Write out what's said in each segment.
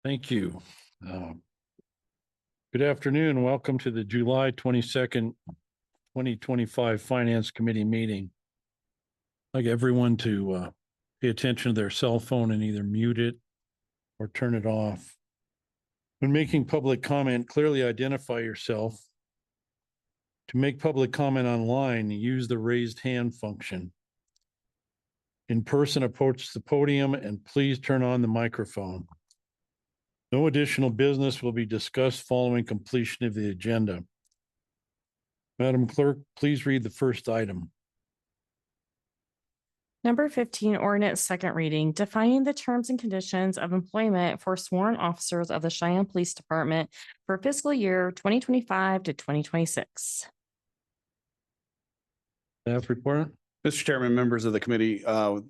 Thank you. Good afternoon. Welcome to the July 22nd, 2025 Finance Committee meeting. I'd like everyone to pay attention to their cell phone and either mute it or turn it off. When making public comment, clearly identify yourself. To make public comment online, use the raised hand function. In person, approach the podium and please turn on the microphone. No additional business will be discussed following completion of the agenda. Madam Clerk, please read the first item. Number 15, ordinance second reading, defining the terms and conditions of employment for sworn officers of the Cheyenne Police Department for fiscal year 2025 to 2026. Staff report. Mr. Chairman, members of the committee,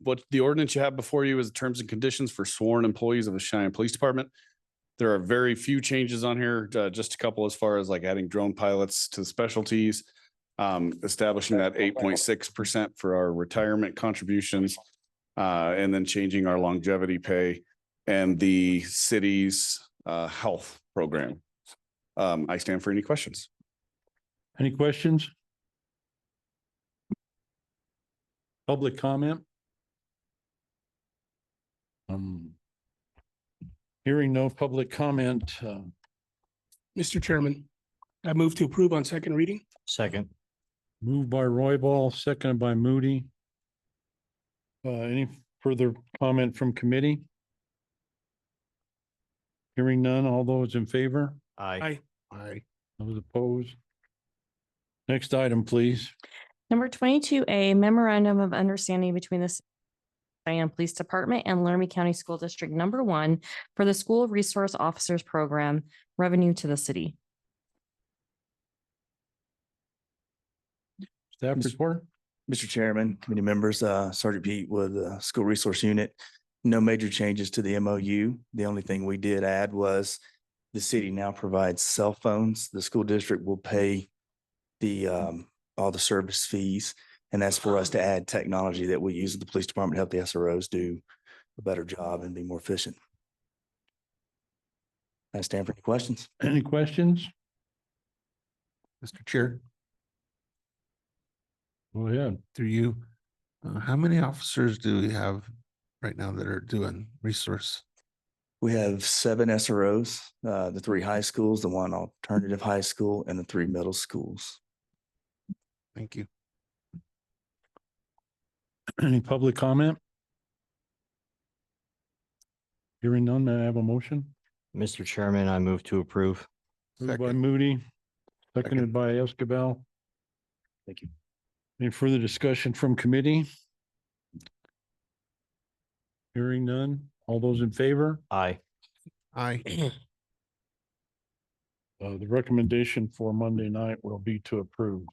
what the ordinance you have before you is the terms and conditions for sworn employees of the Cheyenne Police Department. There are very few changes on here, just a couple as far as like adding drone pilots to the specialties, establishing that 8.6% for our retirement contributions, and then changing our longevity pay and the city's health program. I stand for any questions. Any questions? Public comment? Hearing no public comment. Mr. Chairman, I move to approve on second reading. Second. Moved by Roybal, seconded by Moody. Any further comment from committee? Hearing none, all those in favor? Aye. Aye. Those opposed? Next item, please. Number 22A, memorandum of understanding between the Cheyenne Police Department and Laramie County School District Number 1 for the School Resource Officers Program, revenue to the city. Staff report. Mr. Chairman, committee members, Sergeant Pete with the School Resource Unit. No major changes to the MOU. The only thing we did add was the city now provides cell phones. The school district will pay the all the service fees. And that's for us to add technology that we use at the police department to help the SROs do a better job and be more efficient. I stand for any questions. Any questions? Mr. Chair, Go ahead. through you, how many officers do we have right now that are doing resource? We have 7 SROs, the 3 high schools, the 1 alternative high school, and the 3 middle schools. Thank you. Any public comment? Hearing none, may I have a motion? Mr. Chairman, I move to approve. Moved by Second. Moody, seconded by Escabel. Thank you. Any further discussion from committee? Hearing none. All those in favor? Aye. Aye. The recommendation for Monday night will be to approve.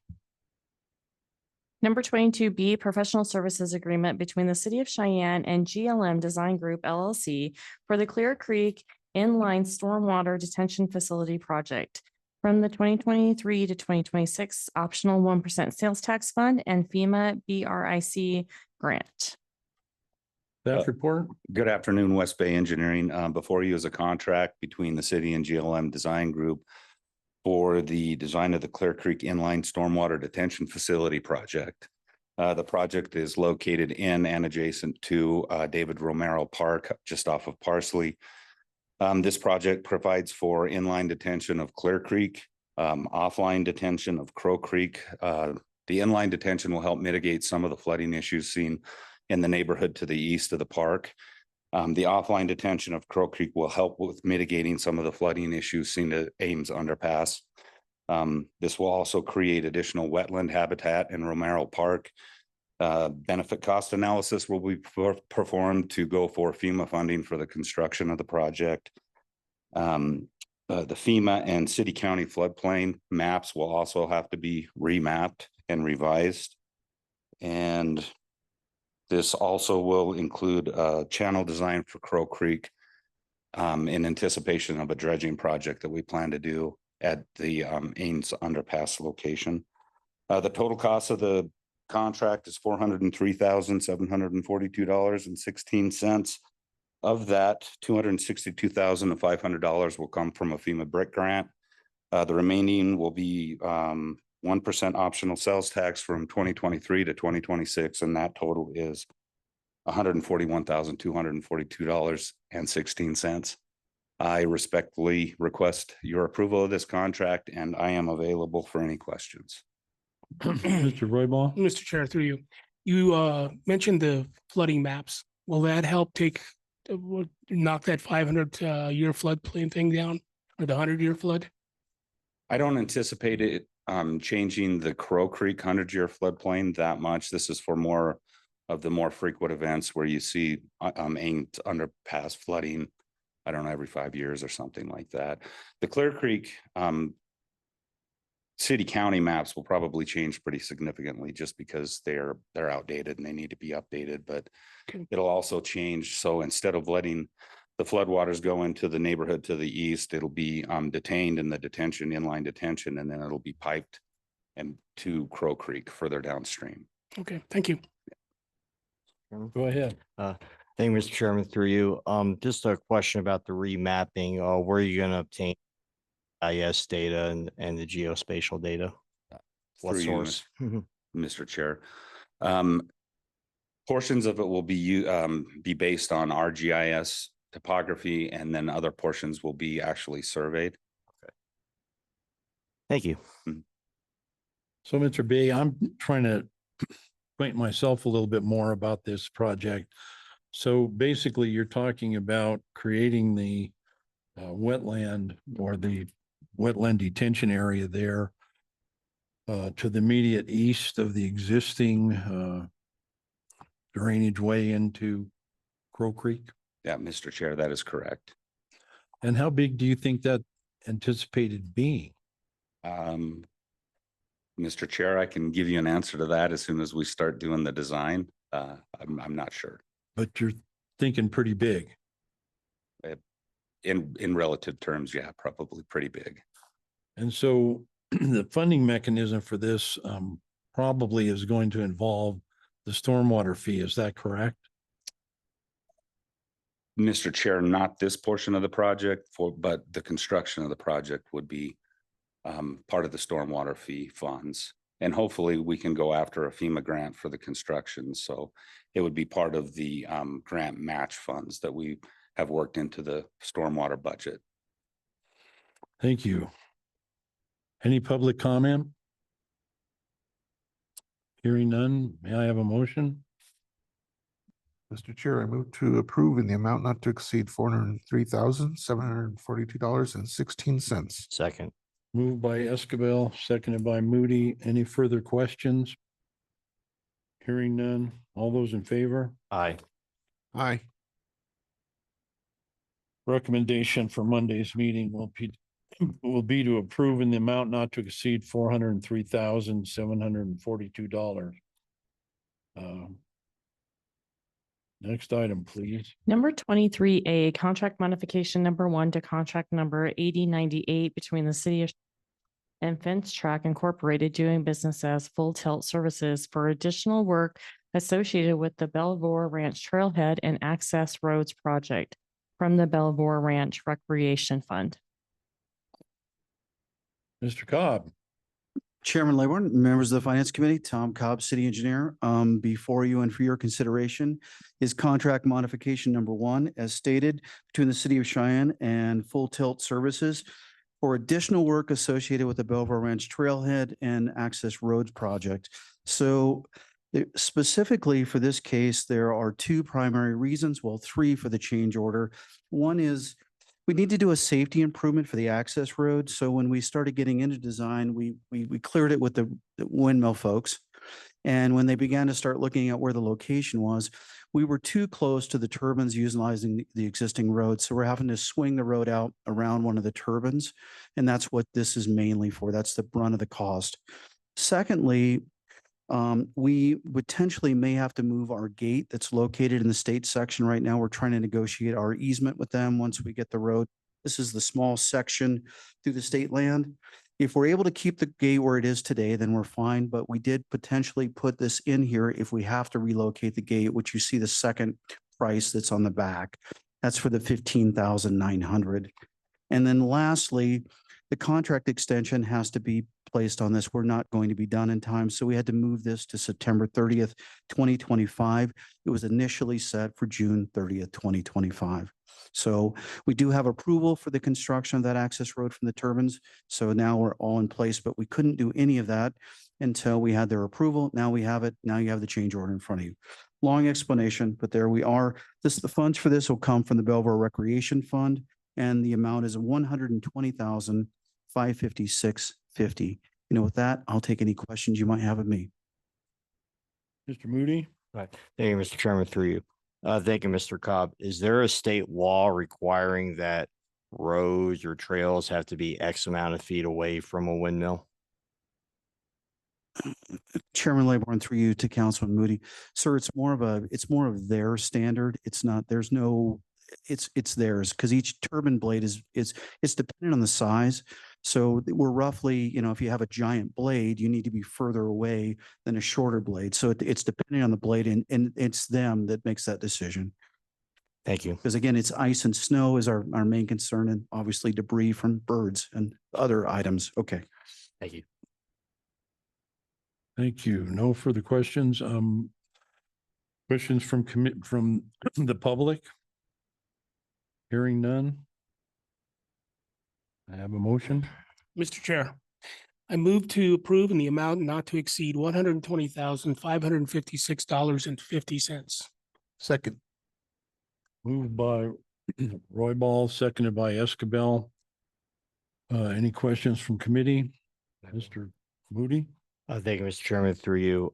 Number 22B, professional services agreement between the City of Cheyenne and GLM Design Group LLC for the Clear Creek Inline Stormwater Detention Facility Project from the 2023 to 2026 optional 1% sales tax fund and FEMA BRIC grant. Staff report. Good afternoon, West Bay Engineering. Before you is a contract between the city and GLM Design Group for the design of the Clear Creek Inline Stormwater Detention Facility project. The project is located in and adjacent to David Romero Park, just off of Parsley. This project provides for inline detention of Clear Creek, offline detention of Crow Creek. The inline detention will help mitigate some of the flooding issues seen in the neighborhood to the east of the park. The offline detention of Crow Creek will help with mitigating some of the flooding issues seen at Ames Underpass. This will also create additional wetland habitat in Romero Park. Benefit cost analysis will be performed to go for FEMA funding for the construction of the project. The FEMA and city county floodplain maps will also have to be remapped and revised. And this also will include a channel design for Crow Creek in anticipation of a dredging project that we plan to do at the Ames Underpass location. The total cost of the contract is $403,742.16. Of that, $262,500 will come from a FEMA brick grant. The remaining will be 1% optional sales tax from 2023 to 2026, and that total is $141,242.16. I respectfully request your approval of this contract, and I am available for any questions. Mr. Royball? Mr. Chair, through you, you mentioned the flooding maps. Will that help knock that 500 year floodplain thing down, or the 100-year flood? I don't anticipate it changing the Crow Creek 100-year floodplain that much. This is for more of the more frequent events where you see aimed underpass flooding, I don't know, every 5 years or something like that. The Clear Creek city county maps will probably change pretty significantly just because they're outdated and they need to be updated, but Okay. it'll also change. So instead of letting the floodwaters go into the neighborhood to the east, it'll be detained in the detention, inline detention, and then it'll be piped and to Crow Creek further downstream. Okay, thank you. Go ahead. Thank you, Mr. Chairman, through you. Just a question about the remapping. Where are you going to obtain IS data and the geospatial data? What Through you, source? Mr. Chair. Portions of it will be based on ArcGIS topography, and then other portions will be actually surveyed. Thank you. So, Mr. B, I'm trying to acquaint myself a little bit more about this project. So basically, you're talking about creating the wetland or the wetland detention area there to the immediate east of the existing drainage way into Crow Creek. Yeah, Mr. Chair, that is correct. And how big do you think that anticipated being? Mr. Chair, I can give you an answer to that as soon as we start doing the design. I'm not sure. But you're thinking pretty big. In relative terms, yeah, probably pretty big. And so the funding mechanism for this probably is going to involve the stormwater fee. Is that correct? Mr. Chair, not this portion of the project but the construction of the project would be part of the stormwater fee funds. And hopefully we can go after a FEMA grant for the construction. So it would be part of the grant match funds that we have worked into the stormwater budget. Thank you. Any public comment? Hearing none, may I have a motion? Mr. Chair, I move to approve in the amount not to exceed $403,742.16. Second. Moved by Escabel, seconded by Moody. Any further questions? Hearing none. All those in favor? Aye. Aye. Recommendation for Monday's meeting will be to approve in the amount not to exceed $403,742. Next item, please. Number 23A, contract modification number 1 to contract number 8098 between the city of and Fence Track Incorporated doing business as Full Tilt Services for additional work associated with the Belvoir Ranch Trailhead and Access Roads Project from the Belvoir Ranch Recreation Fund. Mr. Cobb. Chairman Laybourne, members of the Finance Committee, Tom Cobb, City Engineer. Before you and for your consideration is contract modification number 1, as stated, between the City of Cheyenne and Full Tilt Services for additional work associated with the Belvoir Ranch Trailhead and Access Roads Project. So specifically for this case, there are 2 primary reasons, well, 3 for the change order. One is we need to do a safety improvement for the access road. So when we started getting into design, we cleared it with the windmill folks. And when they began to start looking at where the location was, we were too close to the turbines utilizing the existing road. So we're having to swing the road out around one of the turbines. And that's what this is mainly for. That's the brunt of the cost. Secondly, we potentially may have to move our gate that's located in the state section right now. We're trying to negotiate our easement with them once we get the road. This is the small section through the state land. If we're able to keep the gate where it is today, then we're fine. But we did potentially put this in here if we have to relocate the gate, which you see the second price that's on the back. That's for the 15,900. And then lastly, the contract extension has to be placed on this. We're not going to be done in time, so we had to move this to September 30th, 2025. It was initially set for June 30th, 2025. So we do have approval for the construction of that access road from the turbines. So now we're all in place, but we couldn't do any of that until we had their approval. Now we have it. Now you have the change order in front of you. Long explanation, but there we are. The funds for this will come from the Belleville Recreation Fund, and the amount is 120,556.50. With that, I'll take any questions you might have of me. Mr. Moody? Right. Thank you, Mr. Chairman, through you. Thank you, Mr. Cobb. Is there a state law requiring that roads or trails have to be X amount of feet away from a windmill? Chairman Laybourne, through you to Councilman Moody. Sir, it's more of their standard. It's not, there's no, it's theirs, because each turbine blade it's dependent on the size. So we're roughly, if you have a giant blade, you need to be further away than a shorter blade. So it's depending on the blade, and it's them that makes that decision. Thank you. Because again, it's ice and snow is our main concern, and obviously debris from birds and other items. Okay. Thank you. Thank you. No further questions. Questions from the public? Hearing none. I have a motion. Mr. Chair, I move to approve in the amount not to exceed $120,556.50. Second. Moved by Roy Ball, seconded by Escabel. Any questions from committee? Mr. Moody? Thank you, Mr. Chairman, through you.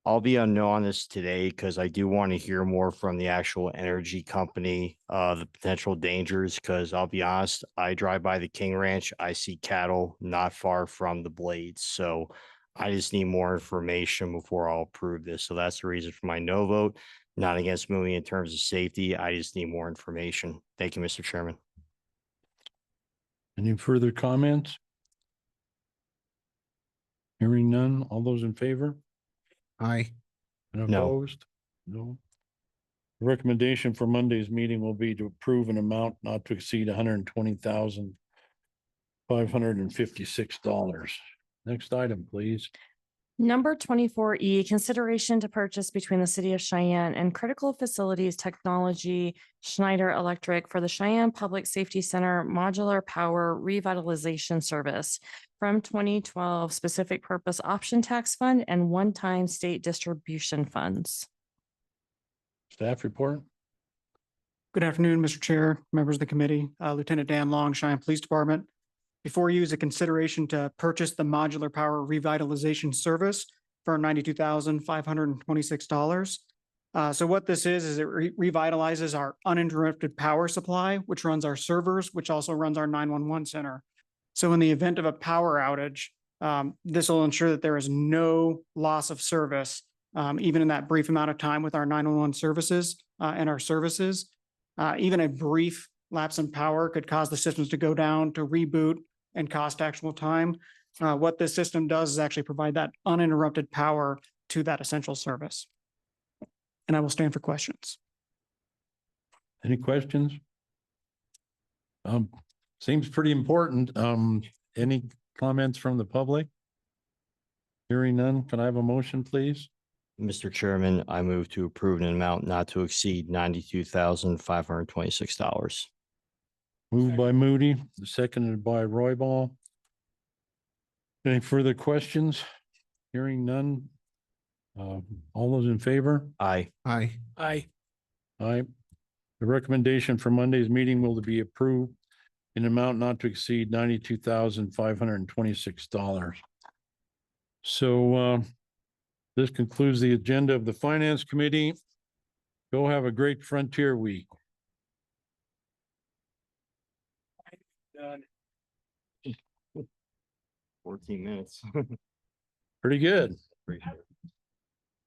I'll be unknown on this today because I do want to hear more from the actual energy company, the potential dangers, because I'll be honest, I drive by the King Ranch, I see cattle not far from the blades. So I just need more information before I'll approve this. So that's the reason for my no vote, not against moving in terms of safety. I just need more information. Thank you, Mr. Chairman. Any further comments? Hearing none. All those in favor? Aye. And No. opposed? No. The recommendation for Monday's meeting will be to approve an amount not to exceed $120,556. Next item, please. Number 24E, consideration to purchase between the City of Cheyenne and Critical Facilities Technology Schneider Electric for the Cheyenne Public Safety Center Modular Power Revitalization Service from 2012 Specific Purpose Option Tax Fund and one-time state distribution funds. Staff report. Good afternoon, Mr. Chair, members of the committee, Lieutenant Dan Long, Cheyenne Police Department. Before you is a consideration to purchase the modular power revitalization service for $92,526. So what this is it revitalizes our uninterrupted power supply, which runs our servers, which also runs our 911 center. So in the event of a power outage, this will ensure that there is no loss of service, even in that brief amount of time with our 911 services and our services. Even a brief lapse in power could cause the systems to go down, to reboot, and cost actual time. What this system does is actually provide that uninterrupted power to that essential service. And I will stand for questions. Any questions? Seems pretty important. Any comments from the public? Hearing none, can I have a motion, please? Mr. Chairman, I move to approve an amount not to exceed $92,526. Moved by Moody, seconded by Roy Ball. Any further questions? Hearing none. All those in favor? Aye. Aye. Aye. Aye. The recommendation for Monday's meeting will be approved in amount not to exceed $92,526. So this concludes the agenda of the Finance Committee. Go have a great Frontier Week. Done. 14 minutes. Pretty good. Appreciate it.